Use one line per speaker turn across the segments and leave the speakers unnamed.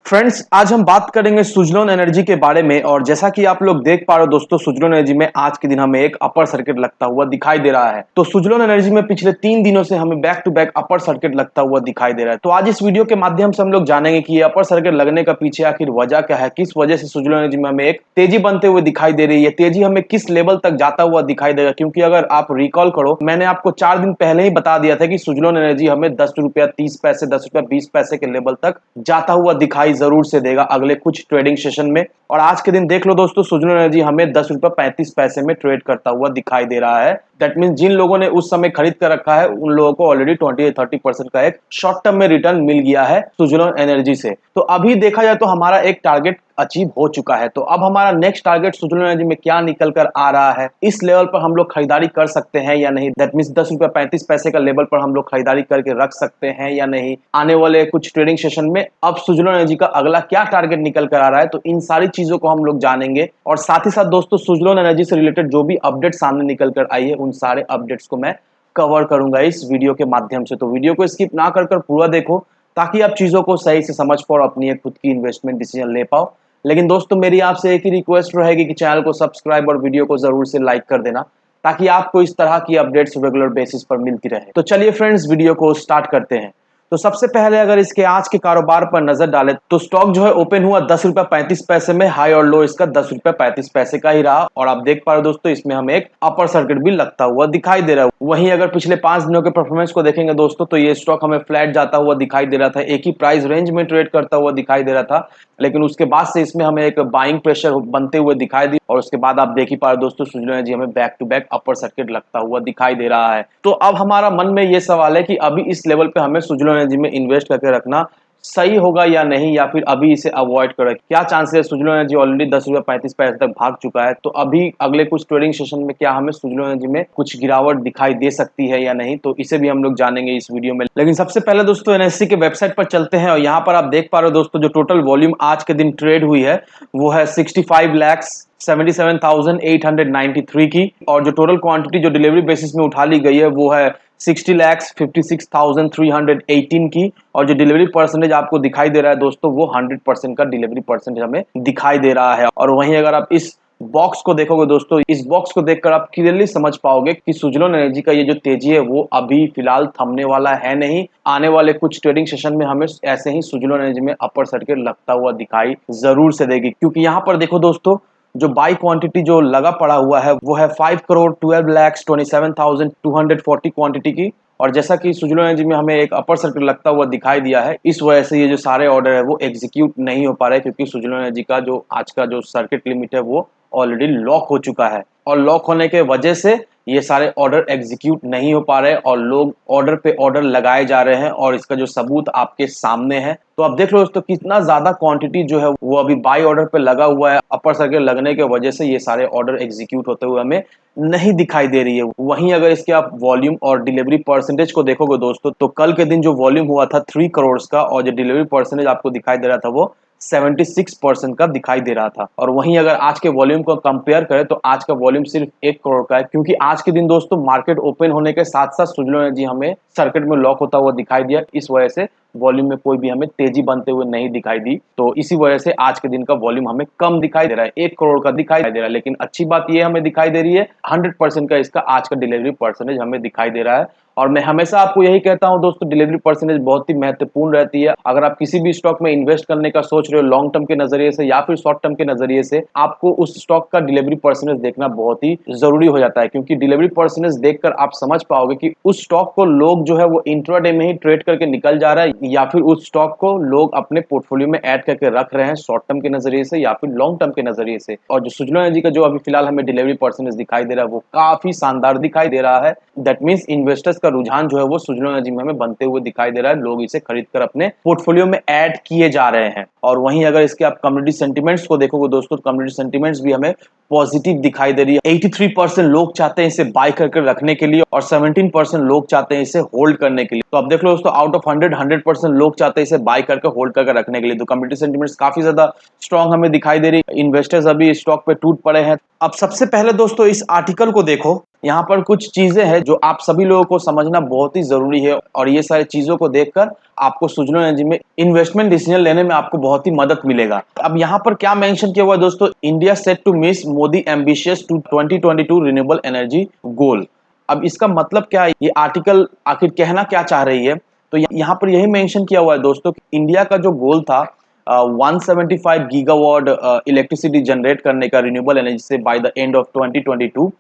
Friends, आज हम बात करेंगे सुजलोन एनर्जी के बारे में। और जैसा कि आप लोग देख पा रहे हो दोस्तों, सुजलोन एनर्जी में आज के दिन हमें एक अपर सर्किट लगता हुआ दिखाई दे रहा है। तो सुजलोन एनर्जी में पिछले 3 दिनों से हमें back to back upper circuit लगता हुआ दिखाई दे रहा है। तो आज इस वीडियो के माध्यम से हम लोग जानेंगे कि ये अपर सर्किट लगने का पीछे आखिर वजह क्या है, किस वजह से सुजलोन एनर्जी में हमें एक तेजी बनते हुए दिखाई दे रही है, तेजी हमें किस लेवल तक जाता हुआ दिखाई देगा। क्योंकि अगर आप रिकॉल करो, मैंने आपको 4 दिन पहले ही बता दिया था कि सुजलोन एनर्जी हमें ₹10.30 ₹10.20 के लेवल तक जाता हुआ दिखाई जरूर से देगा अगले कुछ ट्रेडिंग सेशन में। और आज के दिन देख लो दोस्तों, सुजलोन एनर्जी हमें ₹10.35 में ट्रेड करता हुआ दिखाई दे रहा है। दैट मीन जिन लोगों ने उस समय खरीद कर रखा है उन लोगों को ऑलरेडी 20-30% का एक शॉर्ट टर्म में रिटर्न मिल गया है सुजलोन एनर्जी से। तो अभी देखा जाए तो हमारा एक टारगेट अचीव हो चुका है। तो अब हमारा नेक्स्ट टारगेट सुजलोन एनर्जी में क्या निकल कर आ रहा है, इस लेवल पर हम लोग खरीदारी कर सकते हैं या नहीं। दैट मीन ₹10.35 का लेवल पर हम लोग खरीदारी करके रख सकते हैं या नहीं आने वाले कुछ ट्रेडिंग सेशन में। अब सुजलोन एनर्जी का अगला क्या टारगेट निकल कर आ रहा है, तो इन सारी चीजों को हम लोग जानेंगे। और साथ ही साथ दोस्तों, सुजलोन एनर्जी से रिलेटेड जो भी अपडेट सामने निकल कर आई है उन सारे अपडेट्स को मैं कवर करूंगा इस वीडियो के माध्यम से। तो वीडियो को स्किप ना कर पूरा देखो ताकि आप चीजों को सही से समझ पाओ और अपनी एक खुद की इन्वेस्टमेंट डिसीजन ले पाओ। लेकिन दोस्तों, मेरी आपसे एक ही रिक्वेस्ट रहेगी कि चैनल को सब्सक्राइब और वीडियो को जरूर से लाइक कर देना ताकि आपको इस तरह की अपडेट्स रेगुलर बेसिस पर मिलती रहे। तो चलिए फ्रेंड्स, वीडियो को स्टार्ट करते हैं। तो सबसे पहले अगर इसके आज के कारोबार पर नजर डालें तो स्टॉक जो है ओपन हुआ ₹10.35 में, हाई और लो इसका ₹10.35 का ही रहा। और आप देख पा रहे हो दोस्तों, इसमें हमें एक अपर सर्किट भी लगता हुआ दिखाई दे रहा है। वहीं अगर पिछले 5 दिनों के परफॉर्मेंस को देखेंगे दोस्तों, तो ये स्टॉक हमें फ्लैट जाता हुआ दिखाई दे रहा था, एक ही प्राइस रेंज में ट्रेड करता हुआ दिखाई दे रहा था। लेकिन उसके बाद से इसमें हमें एक बाइंग प्रेशर बनते हुए दिखाई दी और उसके बाद आप देख ही पा रहे दोस्तों, सुजलोन एनर्जी हमें back to back upper circuit लगता हुआ दिखाई दे रहा है। तो अब हमारा मन में ये सवाल है कि अभी इस लेवल पे हमें सुजलोन एनर्जी में इन्वेस्ट करके रखना सही होगा या नहीं, या फिर अभी इसे अवॉइड करें। क्या चांसेस है, सुजलोन एनर्जी ऑलरेडी ₹10.35 तक भाग चुका है, तो अभी अगले कुछ ट्रेडिंग सेशन में क्या हमें सुजलोन एनर्जी में कुछ गिरावट दिखाई दे सकती है या नहीं, तो इसे भी हम लोग जानेंगे इस वीडियो में। लेकिन सबसे पहले दोस्तों, एनएससी के वेबसाइट पर चलते हैं और यहाँ पर आप देख पा रहे हो दोस्तों, जो टोटल वॉल्यूम आज के दिन ट्रेड हुई है वो है 65,77,893 की। और जो टोटल क्वांटिटी जो डिलीवरी बेसिस में उठा ली गई है वो है 60,56,318 की। और जो डिलीवरी परसेंटेज आपको दिखाई दे रहा है दोस्तों, वो 100% का डिलीवरी परसेंटेज हमें दिखाई दे रहा है। और वहीं अगर आप इस बॉक्स को देखोगे दोस्तों, इस बॉक्स को देखकर आप क्लियरली समझ पाओगे कि सुजलोन एनर्जी का ये जो तेजी है वो अभी फिलहाल थमने वाला है नहीं। आने वाले कुछ ट्रेडिंग सेशन में हमें ऐसे ही सुजलोन एनर्जी में अपर सर्किट लगता हुआ दिखाई जरूर से देगी। क्योंकि यहाँ पर देखो दोस्तों, जो बाई क्वांटिटी जो लगा पड़ा हुआ है वो है 5,12,27,240 क्वांटिटी की। और जैसा कि सुजलोन एनर्जी में हमें एक अपर सर्किट लगता हुआ दिखाई दिया है, इस वजह से ये जो सारे ऑर्डर है वो एग्जीक्यूट नहीं हो पा रहे, क्योंकि सुजलोन एनर्जी का जो आज का जो सर्किट लिमिट है वो ऑलरेडी लॉक हो चुका है। और लॉक होने के वजह से ये सारे ऑर्डर एग्जीक्यूट नहीं हो पा रहे और लोग ऑर्डर पे ऑर्डर लगाए जा रहे हैं। और इसका जो सबूत आपके सामने है, तो आप देख लो दोस्तों, कितना ज्यादा क्वांटिटी जो है वो अभी बाई ऑर्डर पे लगा हुआ है। अपर सर्किट लगने के वजह से ये सारे ऑर्डर एग्जीक्यूट होते हुए हमें नहीं दिखाई दे रही है। वहीं अगर इसके आप वॉल्यूम और डिलीवरी परसेंटेज को देखोगे दोस्तों, तो कल के दिन जो वॉल्यूम हुआ था 3 करोड़ का, और जो डिलीवरी परसेंटेज आपको दिखाई दे रहा था वो 76% का दिखाई दे रहा था। और वहीं अगर आज के वॉल्यूम को कंपेयर करें तो आज का वॉल्यूम सिर्फ 1 करोड़ का है। क्योंकि आज के दिन दोस्तों मार्केट ओपन होने के साथ साथ सुजलोन एनर्जी हमें सर्किट में लॉक होता हुआ दिखाई दिया, इस वजह से वॉल्यूम में कोई भी हमें तेजी बनते हुए नहीं दिखाई दी। तो इसी वजह से आज के दिन का वॉल्यूम हमें कम दिखाई दे रहा है, 1 करोड़ का दिखाई दे रहा है। लेकिन अच्छी बात यह हमें दिखाई दे रही है, 100% का इसका आज का डिलीवरी परसेंटेज हमें दिखाई दे रहा है। और मैं हमेशा आपको यही कहता हूं दोस्तों, डिलीवरी परसेंटेज बहुत ही महत्वपूर्ण रहती है। अगर आप किसी भी स्टॉक में इन्वेस्ट करने का सोच रहे हो लॉन्ग टर्म के नजरिए से या फिर शॉर्ट टर्म के नजरिए से, आपको उस स्टॉक का डिलीवरी परसेंटेज देखना बहुत ही जरूरी हो जाता है। क्योंकि डिलीवरी परसेंटेज देखकर आप समझ पाओगे कि उस स्टॉक को लोग जो है वो इंट्राडे में ही ट्रेड करके निकल जा रहा है, या फिर उस स्टॉक को लोग अपने पोर्टफोलियो में ऐड करके रख रहे हैं शॉर्ट टर्म के नजरिए से या फिर लॉन्ग टर्म के नजरिए से। और जो सुजलोन एनर्जी का जो अभी फिलहाल हमें डिलीवरी परसेंटेज दिखाई दे रहा है वो काफी शानदार दिखाई दे रहा है। दैट मींस इन्वेस्टर्स का रुझान जो है वो सुजलोन एनर्जी में हमें बनते हुए दिखाई दे रहा है, लोग इसे खरीद कर अपने पोर्टफोलियो में ऐड किए जा रहे हैं। और वहीं अगर इसके आप कम्युनिटी सेंटिमेंट्स को देखोगे दोस्तों, कम्युनिटी सेंटिमेंट्स भी हमें पॉजिटिव दिखाई दे रही है। 83% लोग चाहते हैं इसे बाय करके रखने के लिए और 17% लोग चाहते हैं इसे होल्ड करने के लिए। तो अब देख लो दोस्तों, आउट ऑफ 100 90% लोग चाहते हैं इसे बाय करके होल्ड करके रखने के लिए। तो कम्युनिटी सेंटिमेंट्स काफी ज्यादा स्ट्रांग हमें दिखाई दे रही। इन्वेस्टर्स अभी स्टॉक पे टूट पड़े हैं। अब सबसे पहले दोस्तों इस आर्टिकल को देखो, यहाँ पर कुछ चीजें हैं जो आप सभी लोगों को समझना बहुत ही जरूरी है, और ये सारी चीजों को देखकर आपको सुजलोन एनर्जी में इन्वेस्टमेंट डिसीजन लेने में आपको बहुत ही मदद मिलेगा। अब यहाँ पर क्या मेंशन किया हुआ है दोस्तों, India set to miss Modi ambitious to 2022 renewable energy goal. अब इसका मतलब क्या है, ये आर्टिकल आखिर कहना क्या चाह रही है? तो यहाँ पर यही मेंशन किया हुआ है दोस्तों कि इंडिया का जो गोल था 175 गीगावाट इलेक्ट्रिसिटी जनरेट करने का रिन्यूएबल एनर्जी से बाय द एंड ऑफ 2022,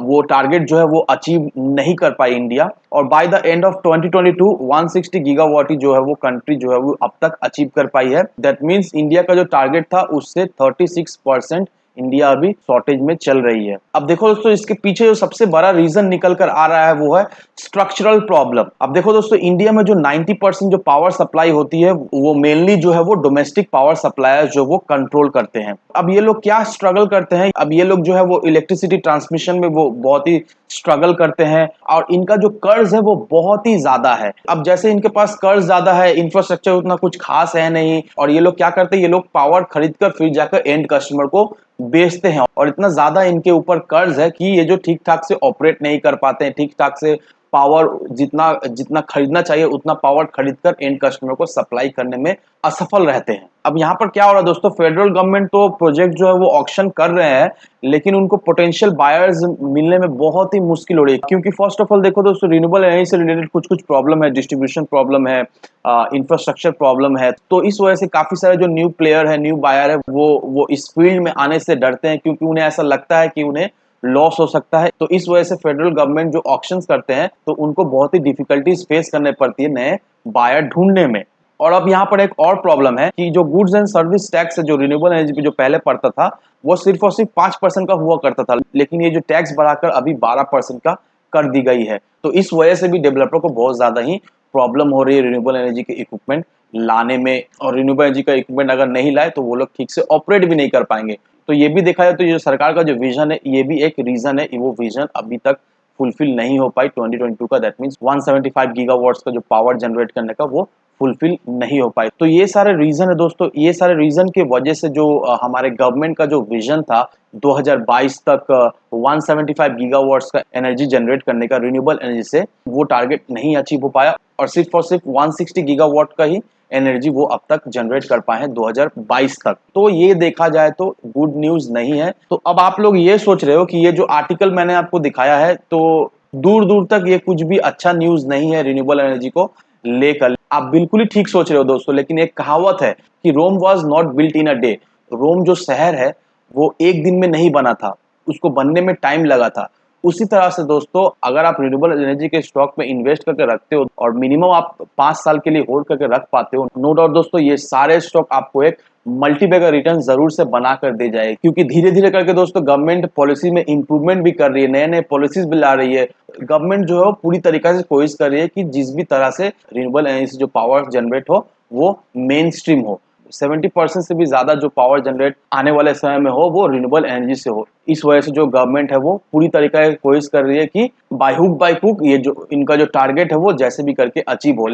वो टारगेट जो है वो अचीव नहीं कर पाई इंडिया, और by the end of 2022 160 gigawatt ही जो है वो कंट्री जो है वो अब तक अचीव कर पाई है। दैट मींस इंडिया का जो टारगेट था उससे 36% इंडिया अभी शॉर्टेज में चल रही है। अब देखो दोस्तों, इसके पीछे जो सबसे बड़ा रीजन निकल कर आ रहा है वो है स्ट्रक्चरल प्रॉब्लम। अब देखो दोस्तों, इंडिया में जो 90% जो पावर सप्लाई होती है वो मेनली जो है वो डोमेस्टिक पावर सप्लायर जो वो कंट्रोल करते हैं। अब ये लोग क्या स्ट्रगल करते हैं, अब ये लोग जो है वो इलेक्ट्रिसिटी ट्रांसमिशन में वो बहुत ही स्ट्रगल करते हैं, और इनका जो कर्ज है वो बहुत ही ज्यादा है। अब जैसे इनके पास कर्ज ज्यादा है, इंफ्रास्ट्रक्चर उतना कुछ खास है नहीं, और ये लोग क्या करते हैं, ये लोग पावर खरीद कर फिर जाकर एंड कस्टमर को बेचते हैं, और इतना ज्यादा इनके ऊपर कर्ज है कि ये जो ठीक ठाक से ऑपरेट नहीं कर पाते हैं, ठीक ठाक से पावर जितना जितना खरीदना चाहिए उतना पावर खरीदकर एंड कस्टमर को सप्लाई करने में असफल रहते हैं। अब यहाँ पर क्या हो रहा है दोस्तों, फेडरल गवर्नमेंट तो प्रोजेक्ट जो है वो ऑक्शन कर रहे हैं, लेकिन उनको पोटेंशियल बायर्स मिलने में बहुत ही मुश्किल हो रही है, क्योंकि फर्स्ट ऑफ ऑल देखो दोस्तों, रिन्यूएबल एनर्जी से रिलेटेड कुछ कुछ प्रॉब्लम है, डिस्ट्रीब्यूशन प्रॉब्लम है, इंफ्रास्ट्रक्चर प्रॉब्लम है। तो इस वजह से काफी सारे जो न्यू प्लेयर है, न्यू बायर है, वो इस फील्ड में आने से डरते हैं, क्योंकि उन्हें ऐसा लगता है कि उन्हें लॉस हो सकता है। तो इस वजह से फेडरल गवर्नमेंट जो ऑक्शंस करते हैं तो उनको बहुत ही डिफिकल्टीज फेस करने पड़ती है नए बायर ढूंढने में। और अब यहाँ पर एक और प्रॉब्लम है कि जो गुड्स एंड सर्विस टैक्स है जो रिन्यूएबल एनर्जी पे जो पहले पड़ता था वो सिर्फ और सिर्फ 5% का हुआ करता था, लेकिन ये जो टैक्स बढ़ाकर अभी 12% का कर दी गई है। तो इस वजह से भी डेवलपर को बहुत ज्यादा ही प्रॉब्लम हो रही है रिन्यूएबल एनर्जी के इक्विपमेंट लाने में, और रिन्यूएबल एनर्जी का इक्विपमेंट अगर नहीं लाए तो वो लोग ठीक से ऑपरेट भी नहीं कर पाएंगे। तो ये भी देखा जाए तो ये सरकार का जो विजन है ये भी एक रीजन है, वो विजन अभी तक फुलफिल नहीं हो पाई 2022 का। दैट मींस 175 गीगावाट्स का जो पावर जनरेट करने का वो फुलफिल नहीं हो पाए। तो ये सारे रीजन है दोस्तों, ये सारे रीजन के वजह से जो हमारे गवर्नमेंट का जो विजन था 2022 तक 175 गीगावाट्स का एनर्जी जनरेट करने का रिन्यूएबल एनर्जी से, वो टारगेट नहीं अचीव हो पाया, और सिर्फ 160 गीगावाट का ही एनर्जी वो अब तक जनरेट कर पाए हैं 2022 तक। तो ये देखा जाए तो गुड न्यूज नहीं है। तो अब आप लोग ये सोच रहे हो कि ये जो आर्टिकल मैंने आपको दिखाया है तो दूर दूर तक ये कुछ भी अच्छा न्यूज नहीं है रिन्यूएबल एनर्जी को लेकर। आप बिल्कुल ही ठीक सोच रहे हो दोस्तों, लेकिन एक कहावत है कि Rome was not built in a day. Rome जो शहर है वो एक दिन में नहीं बना था, उसको बनने में टाइम लगा था। उसी तरह से दोस्तों, अगर आप रिन्यूएबल एनर्जी के स्टॉक में इन्वेस्ट करके रखते हो और मिनिमम आप 5 साल के लिए होल्ड करके रख पाते हो, नो डाउट दोस्तों ये सारे स्टॉक आपको एक मल्टीबैगर रिटर्न जरूर से बना कर दे जाए, क्योंकि धीरे धीरे करके दोस्तों गवर्नमेंट पॉलिसी में इंप्रूवमेंट भी कर रही है, नए नए पॉलिसीज भी ला रही है। गवर्नमेंट जो है वो पूरी तरीके से कोशिश कर रही है कि जिस भी तरह से रिन्यूएबल एनर्जी से जो पावर जनरेट हो वो मेन स्ट्रीम हो, 70% से भी ज्यादा जो पावर जनरेट आने वाले समय में हो वो रिन्यूएबल एनर्जी से हो। इस वजह से जो गवर्नमेंट है वो पूरी तरीके से कोशिश कर रही है कि बाय हुक बाय क्रुक ये जो इनका जो टारगेट है वो जैसे भी करके अचीव हो।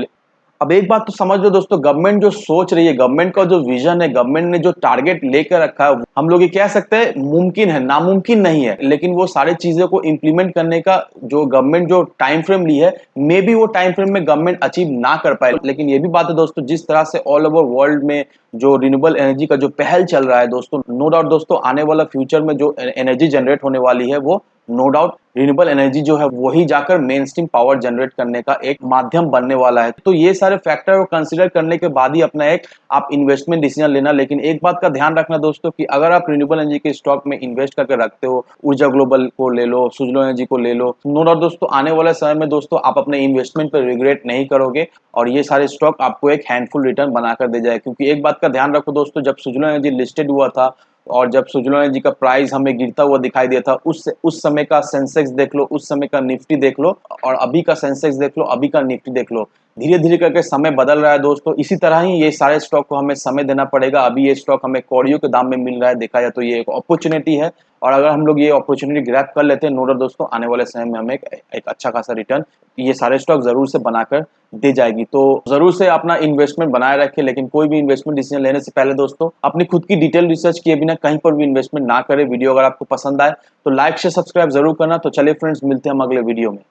अब एक बात तो समझ लो दोस्तों, गवर्नमेंट जो सोच रही है, गवर्नमेंट का जो विजन है, गवर्नमेंट ने जो टारगेट लेकर रखा है, हम लोग ये कह सकते हैं मुमकिन है, नामुमकिन नहीं है, लेकिन वो सारी चीजों को इंप्लीमेंट करने का जो गवर्नमेंट जो टाइम फ्रेम ली है, मे बी वो टाइम फ्रेम में गवर्नमेंट अचीव ना कर पाए। लेकिन ये भी बात है दोस्तों, जिस तरह से ऑल ओवर वर्ल्ड में जो रिन्यूएबल एनर्जी का जो पहल चल रहा है दोस्तों, नो डाउट दोस्तों आने वाला फ्यूचर में जो एनर्जी जनरेट होने वाली है वो नो डाउट रिन्यूएबल एनर्जी जो है वही जाकर मेन स्ट्रीम पावर जनरेट करने का एक माध्यम बनने वाला है। तो ये सारे फैक्टर को कंसीडर करने के बाद ही अपना एक आप इन्वेस्टमेंट डिसीजन लेना। लेकिन एक बात का ध्यान रखना दोस्तों कि अगर आप रिन्यूएबल एनर्जी के स्टॉक में इन्वेस्ट करके रखते हो, ऊर्जा ग्लोबल को ले लो, सुजलोन एनर्जी को ले लो, नो डाउट दोस्तों आने वाले समय में दोस्तों आप अपने इन्वेस्टमेंट पर रिग्रेट नहीं करोगे, और ये सारे स्टॉक आपको एक हैंडफुल रिटर्न बनाकर दे जाए। क्योंकि एक बात का ध्यान रखो दोस्तों, जब सुजलोन एनर्जी लिस्टेड हुआ था और जब सुजलोन एनर्जी का प्राइस हमें गिरता हुआ दिखाई दिया था, उस समय का सेंसेक्स देख लो, उस समय का निफ्टी देख लो, और अभी का सेंसेक्स देख लो, अभी का निफ्टी देख लो। धीरे धीरे करके समय बदल रहा है दोस्तों। इसी तरह ही ये सारे स्टॉक को हमें समय देना पड़ेगा। अभी ये स्टॉक हमें कौड़ियों के दाम में मिल रहा है, देखा जाए तो ये एक अपॉर्चुनिटी है, और अगर हम लोग ये अपॉर्चुनिटी ग्रैब कर लेते हैं, नो डाउट दोस्तों आने वाले समय में हमें एक अच्छा खासा रिटर्न ये सारे स्टॉक जरूर से बनाकर दे जाएगी। तो जरूर से अपना इन्वेस्टमेंट बनाए रखें, लेकिन कोई भी इन्वेस्टमेंट डिसीजन लेने से पहले दोस्तों अपनी खुद की डिटेल रिसर्च किए बिना कहीं पर भी इन्वेस्टमेंट ना करें। वीडियो अगर आपको पसंद आए तो लाइक से सब्सक्राइब जरूर करना। तो चलिए फ्रेंड्स, मिलते हैं हम अगले वीडियो में।